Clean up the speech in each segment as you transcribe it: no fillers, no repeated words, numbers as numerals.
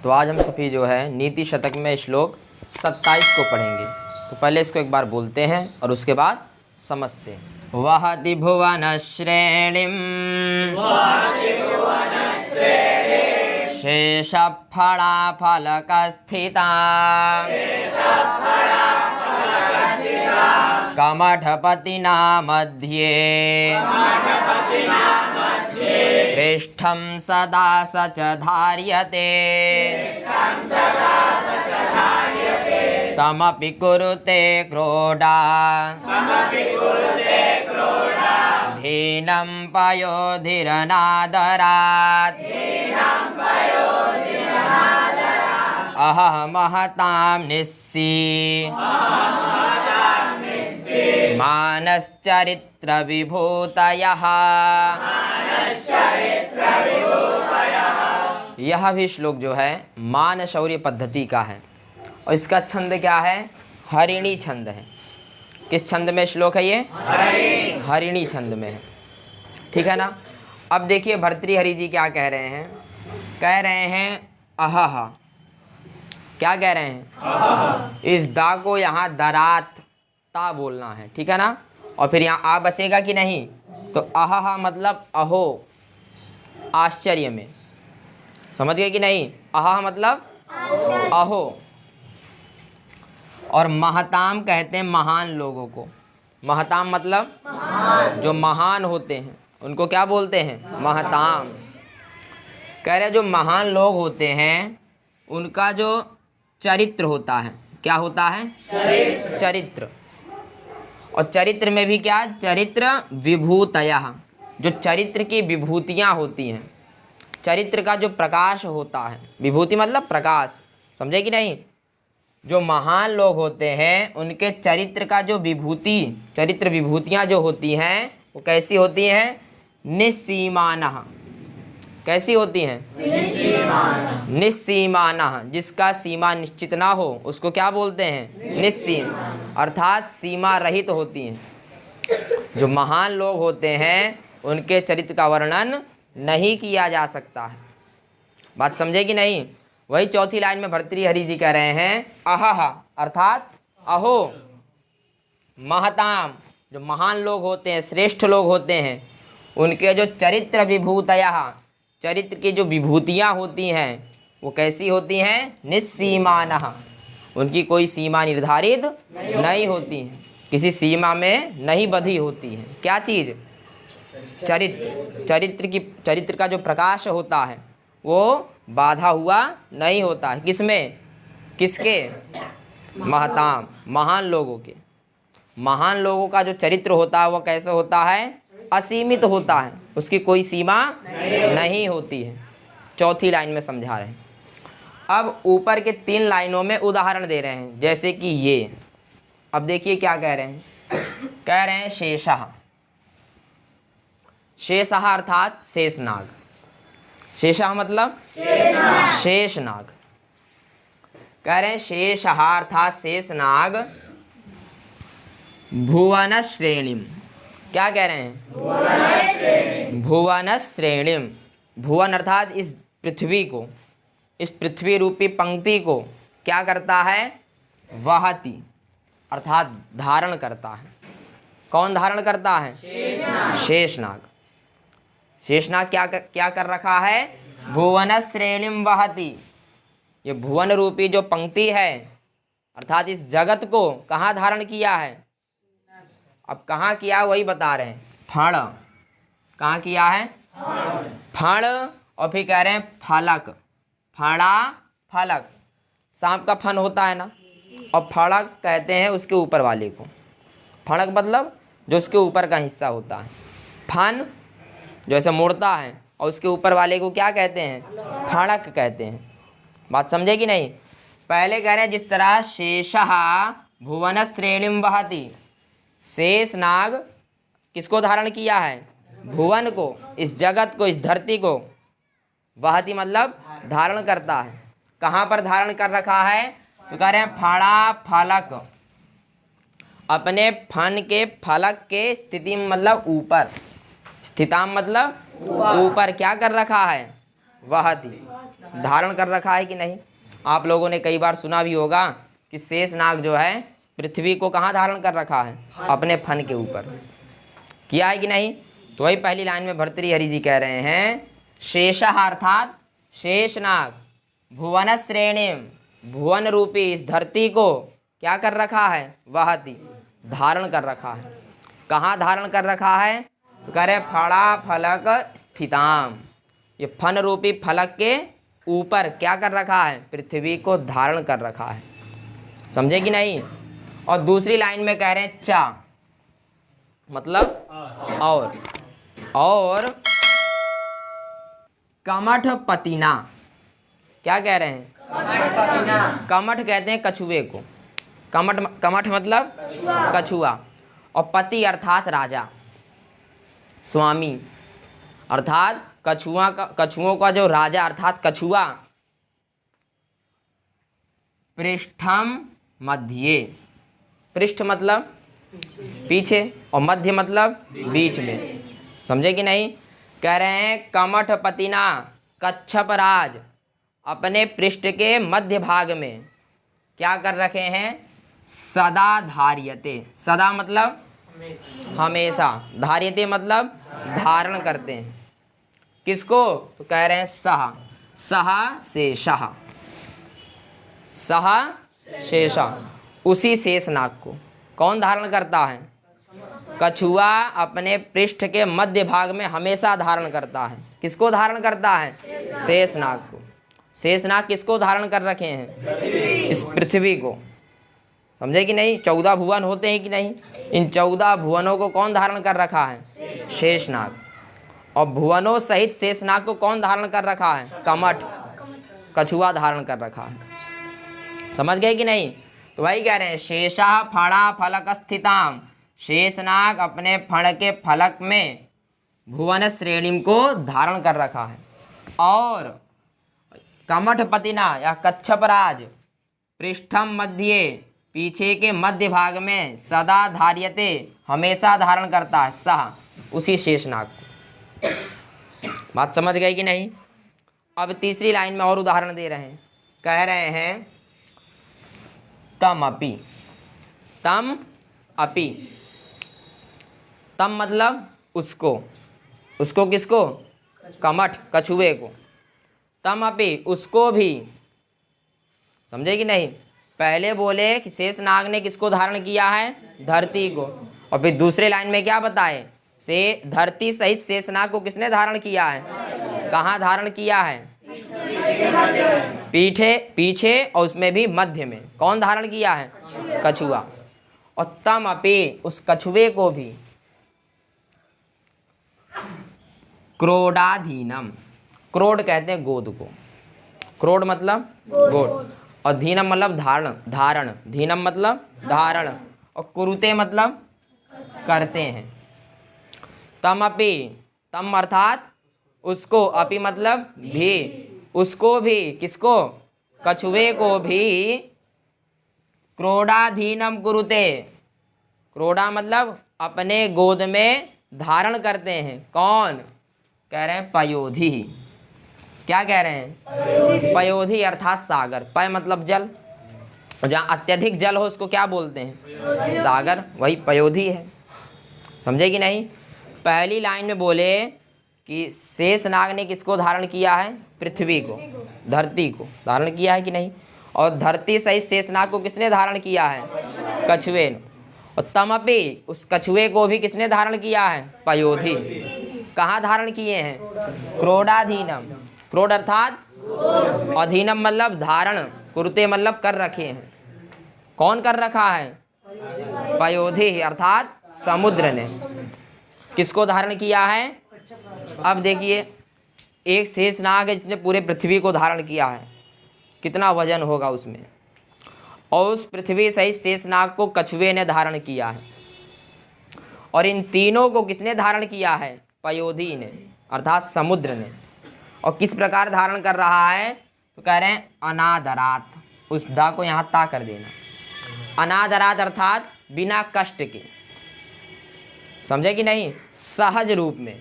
तो आज हम सभी जो है नीति शतक में श्लोक 27 को पढ़ेंगे। तो पहले इसको एक बार बोलते हैं और उसके बाद समझते हैं। वहति भुवन श्रेणीम शेष फला फलक स्थिता कमठपतिना मध्ये पृष्ठं सदा स च धार्यते तमपि कुरुते क्रोडा धीनं पयोधिरनादरात् अहमहतां निस्सी मानश्चरित्र विभूतयः। यह भी श्लोक जो है मान शौर्य पद्धति का है और इसका छंद क्या है? हरिणी छंद है। किस छंद में श्लोक है ये? हरिणी छंद में है। ठीक है ना। अब देखिए भर्तृहरि जी क्या कह रहे हैं। कह रहे हैं अहह। क्या कह रहे हैं? इस दा को यहाँ दरात ता बोलना है। ठीक है ना। और फिर यहाँ आ बचेगा कि नहीं? तो अहह मतलब अहो, आश्चर्य में। समझ गए कि नहीं? अहह मतलब अहो। और महताम कहते हैं महान लोगों को। महताम मतलब जो महान होते हैं उनको क्या बोलते हैं? महताम। कह रहे जो महान लोग होते हैं उनका जो चरित्र होता है, क्या होता है? चरित्र। और चरित्र में भी क्या? चरित्र विभूतयः। जो चरित्र की विभूतियाँ होती हैं, चरित्र का जो प्रकाश होता है, विभूति मतलब प्रकाश, समझे कि नहीं? जो महान लोग होते हैं उनके चरित्र का जो विभूति, चरित्र विभूतियाँ जो होती हैं वो कैसी होती हैं? निस्सीमानः। कैसी होती हैं? निस्सीमानः। जिसका सीमा निश्चित ना हो उसको क्या बोलते हैं? निस्सीम, अर्थात सीमा रहित होती हैं। जो महान लोग होते हैं उनके चरित्र का वर्णन नहीं किया जा सकता है। बात समझे कि नहीं? वही चौथी लाइन में भर्तृहरि जी कह रहे हैं अहह, अर्थात अहो महताम। जो महान लोग होते हैं, श्रेष्ठ लोग होते हैं, उनके जो चरित्र विभूतयः, चरित्र की जो विभूतियाँ होती हैं वो कैसी होती हैं? निस्सीमानः। उनकी कोई सीमा निर्धारित नहीं होती है, किसी सीमा में नहीं बंधी होती है। क्या चीज़? चरित्र। चरित्र का जो प्रकाश होता है वो बाधा हुआ नहीं होता है। किसमें? किसके? महताम, महान लोगों के। महान लोगों का जो चरित्र होता है वो कैसे होता है? असीमित होता है, उसकी कोई सीमा नहीं होती है। चौथी लाइन में समझा रहे हैं। अब ऊपर के 3 लाइनों में उदाहरण दे रहे हैं, जैसे कि ये। अब देखिए क्या कह रहे हैं। कह रहे हैं शेषः। शेषः अर्थात शेषनाग। शेषः मतलब शेषनाग। कह रहे हैं शेषः अर्थात शेषनाग भुवन श्रेणीम। क्या कह रहे हैं? भुवन श्रेणीम। भुवन अर्थात इस पृथ्वी को, इस पृथ्वी रूपी पंक्ति को क्या करता है? वहति, अर्थात धारण करता है। कौन धारण करता है? शेषनाग। शेषनाग क्या कर रखा है? भुवन श्रेणीम वहति। ये भुवन रूपी जो पंक्ति है अर्थात इस जगत को कहाँ धारण किया है? अब कहाँ किया वही बता रहे हैं। फण। कहाँ किया है? फण। और फिर कह रहे हैं फलक। फणा फलक। सांप का फन होता है ना, और फड़क कहते हैं उसके ऊपर वाले को। फड़क मतलब जो उसके ऊपर का हिस्सा होता है। फन जो ऐसे मुड़ता है, और उसके ऊपर वाले को क्या कहते हैं? फड़क कहते हैं। बात समझे कि नहीं? पहले कह रहे हैं जिस तरह शेषः भुवन श्रेणीम वहति। शेष नाग किसको धारण किया है? भुवन को, इस जगत को, इस धरती को। वहति मतलब धारण करता है। कहाँ पर धारण कर रखा है? तो कह रहे हैं फड़ा फलक। अपने फन के फलक के स्थिति में मतलब ऊपर, स्थिताम मतलब ऊपर क्या कर रखा है? वहति। धारण कर रखा है कि नहीं। आप लोगों ने कई बार सुना भी होगा कि शेषनाग जो है पृथ्वी को कहाँ धारण कर रखा है, अपने फन के ऊपर, किया है कि नहीं। तो वही पहली लाइन में भर्तृहरि जी कह रहे हैं शेषः अर्थात शेषनाग भुवन श्रेणीम, भुवन रूपी इस धरती को क्या कर रखा है, वहति धारण कर रखा है। कहाँ धारण कर रखा है, तो कह रहे फड़ा फलक स्थिताम, ये फन रूपी फलक के ऊपर क्या कर रखा है, पृथ्वी को धारण कर रखा है। समझे कि नहीं। और दूसरी लाइन में कह रहे हैं चा मतलब और कमठ पतिना, क्या कह रहे हैं, कमठ कहते हैं कछुए को, कमठ मतलब कछुआ, और पति अर्थात राजा स्वामी, अर्थात कछुओं का जो राजा अर्थात कछुआ, पृष्ठम मध्य, पृष्ठ मतलब पीछे और मध्य मतलब बीच में। समझे कि नहीं। कह रहे हैं कमठ पतिना कच्छप राज, अपने पृष्ठ के मध्य भाग में क्या कर रखे हैं, सदा धार्यते, सदा मतलब हमेशा, धार्यते मतलब धारण करते हैं। किसको, तो कह रहे हैं सह शेषः, सह शेषः, उसी शेषनाग को कौन धारण करता है, कछुआ अपने पृष्ठ के मध्य भाग में हमेशा धारण करता है। किसको धारण करता है, शेषनाग को। शेषनाग किसको धारण कर रखे हैं, इस पृथ्वी को। समझे कि नहीं। 14 भुवन होते हैं कि नहीं, इन 14 भुवनों को कौन धारण कर रखा है, शेषनाग। और भुवनों सहित शेषनाग को कौन धारण कर रखा है, कमठ कछुआ धारण कर रखा है। समझ गए कि नहीं। तो वही कह रहे हैं शेषः फणा फलक स्थिताम, शेषनाग अपने फण के फलक में भुवन श्रेणी को धारण कर रखा है। और कमठ पतिना या कच्छपराज पृष्ठम मध्य, पीछे के मध्य भाग में सदा धार्यते, हमेशा धारण करता है, सह उसी शेषनाग को। बात समझ गए कि नहीं। अब तीसरी लाइन में और उदाहरण दे रहे हैं, कह रहे हैं तम अपि, तम अपि, तम मतलब उसको, उसको किसको, कमठ कछुए को, तम अपि उसको भी। समझे कि नहीं। पहले बोले कि शेषनाग ने किसको धारण किया है, धरती को, और फिर दूसरे लाइन में क्या बताए, से धरती सहित शेषनाग को किसने धारण किया है, कहाँ धारण किया है, पीछे और उसमें भी मध्य में कौन धारण किया है, कछुआ। और तम अपि उस कछुए को भी क्रोडाधीनम, क्रोड कहते हैं गोद को, क्रोड मतलब गोद, और धीनम मतलब धारण, धीनम मतलब धारण, और कुरुते मतलब करते हैं। तम अपि, तम अर्थात उसको, अपि मतलब भी, उसको भी, किसको, कछुए को भी, क्रोडाधीनम कुरुते, क्रोडा मतलब अपने गोद में धारण करते हैं। कौन, कह रहे हैं पयोधि। क्या कह रहे हैं, पयोधि अर्थात सागर, पय मतलब जल, और जहाँ अत्यधिक जल हो उसको क्या बोलते हैं, सागर, वही पयोधि है। समझे कि नहीं। पहली लाइन में बोले कि शेषनाग ने किसको धारण किया है, पृथ्वी को, धरती को धारण किया है कि नहीं। और धरती सहित शेषनाग को किसने धारण किया है, कछुए ने। और तमपि उस कछुए को भी किसने धारण किया है, पयोधि। कहाँ धारण किए हैं, क्रोडाधीनम, क्रोड अर्थात अधीनम मतलब धारण, कुरुते मतलब कर रखे हैं। कौन कर रखा है, पयोधि अर्थात समुद्र ने किसको धारण किया है। अब देखिए एक शेषनाग है जिसने पूरे पृथ्वी को धारण किया है, कितना वजन होगा उसमें। और उस पृथ्वी सहित शेषनाग को कछुए ने धारण किया है। और इन तीनों को किसने धारण किया है, पयोधि ने अर्थात समुद्र ने। और किस प्रकार धारण कर रहा है, तो कह रहे हैं अनादरात, उस दा को यहाँ ता कर देना, अनादरात अर्थात बिना कष्ट के। समझे कि नहीं, सहज रूप में।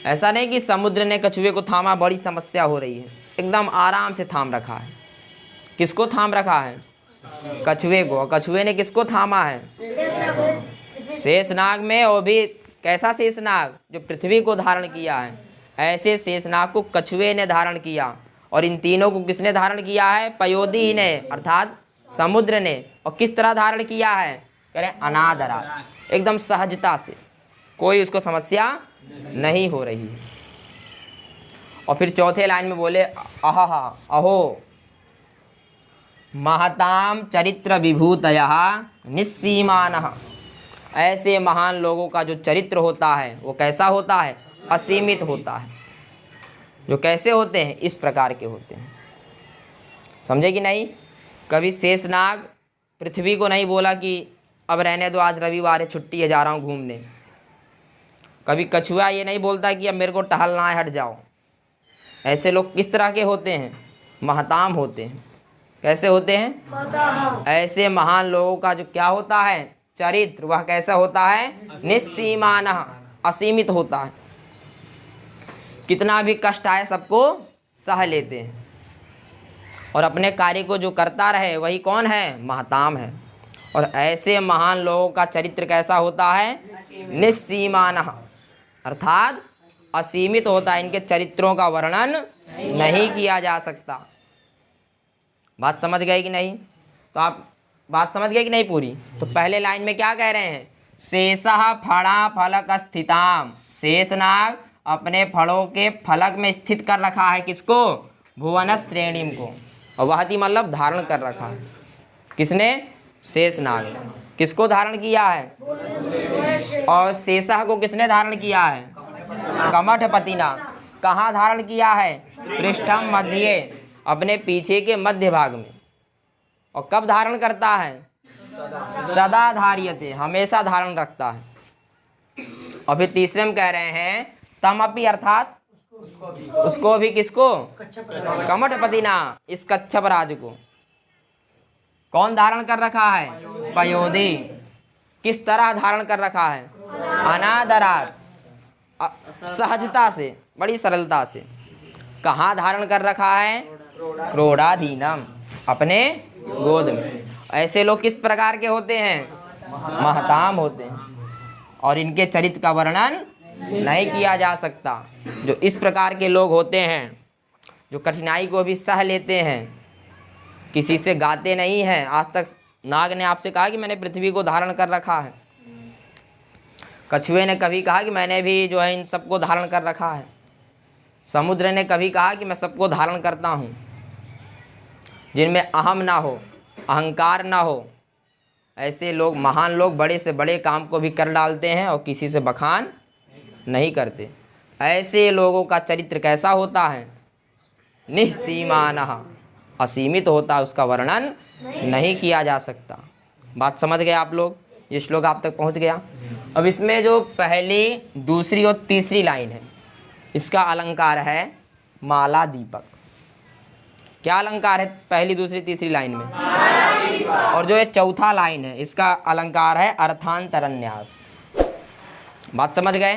ऐसा नहीं कि समुद्र ने कछुए को थामा, बड़ी समस्या हो रही है, एकदम आराम से थाम रखा है। किसको थाम रखा है? कछुए को। और कछुए ने किसको थामा है? शेषनाग में। वो भी कैसा शेषनाग? जो पृथ्वी को धारण किया है। ऐसे शेषनाग को कछुए ने धारण किया। और इन तीनों को किसने धारण किया है? पयोधी ने, अर्थात समुद्र ने। और किस तरह धारण किया है? करें अनादरा, एकदम सहजता से, कोई उसको समस्या नहीं हो रही है। और फिर चौथे लाइन में बोले अहहा अहो महताम चरित्र विभूतयः निस्सीमानः। ऐसे महान लोगों का जो चरित्र होता है वो कैसा होता है? असीमित होता है। जो कैसे होते हैं? इस प्रकार के होते हैं। समझे कि नहीं? कभी शेषनाग पृथ्वी को नहीं बोला कि अब रहने दो, आज रविवार है, छुट्टी है, जा रहा हूँ घूमने। कभी कछुआ ये नहीं बोलता कि अब मेरे को टहलना है, हट जाओ। ऐसे लोग किस तरह के होते हैं? महताम होते हैं। कैसे होते हैं? ऐसे महान लोगों का जो क्या होता है? चरित्र, वह कैसा होता है? निस्सीमानः, असीमित होता है। कितना भी कष्ट आए सबको सह लेते हैं। और अपने कार्य को जो करता रहे वही कौन है? महताम है। और ऐसे महान लोगों का चरित्र कैसा होता है? निस्सीमानः, अर्थात असीमित होता है। इनके चरित्रों का वर्णन नहीं किया जा सकता। बात समझ गए कि नहीं? तो आप बात समझ गए कि नहीं पूरी? तो पहले लाइन में क्या कह रहे हैं? शेषः फणा फलक स्थिताम। शेषनाग अपने फलों के फलक में स्थित कर रखा है। किसको? भुवन श्रेणीम को। और वहति मतलब धारण कर रखा है। किसने? शेषनाग ने। किसको धारण किया है? और शेषः को किसने धारण किया है? कमठपतिना। कहाँ धारण किया है? पृष्ठम मध्य, अपने पीछे के मध्य भाग में। और कब धारण करता है? सदा धार्यते, हमेशा धारण रखता है। और फिर तीसरे में कह रहे हैं तमपि, अर्थात उसको भी। किसको? कमठपतिना, इस कच्छप राज को। कौन धारण कर रखा है? पयोधी। किस तरह धारण कर रखा है? अनादरात, सहजता से, बड़ी सरलता से। कहाँ धारण कर रखा है? क्रोडाधीनम, अपने गोद में। ऐसे लोग किस प्रकार के होते हैं? महताम होते हैं। और इनके चरित्र का वर्णन नहीं किया जा सकता। जो इस प्रकार के लोग होते हैं, जो कठिनाई को भी सह लेते हैं, किसी से गाते नहीं हैं। आज तक नाग ने आपसे कहा कि मैंने पृथ्वी को धारण कर रखा है। कछुए ने कभी कहा कि मैंने भी जो है इन सबको धारण कर रखा है। समुद्र ने कभी कहा कि मैं सबको धारण करता हूँ। जिनमें अहम ना हो, अहंकार ना हो, ऐसे लोग, महान लोग, बड़े से बड़े काम को भी कर डालते हैं और किसी से बखान नहीं करते। ऐसे लोगों का चरित्र कैसा होता है? निस्सीमानः, असीमित होता है, उसका वर्णन नहीं किया जा सकता। बात समझ गए आप लोग? ये श्लोक आप तक पहुंच गया? अब इसमें जो पहली, दूसरी और तीसरी लाइन है, इसका अलंकार है माला दीपक। क्या अलंकार है पहली, दूसरी, तीसरी लाइन में? और जो ये चौथा लाइन है, इसका अलंकार है अर्थांतरन्यास। बात समझ गए?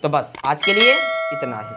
तो बस आज के लिए इतना ही।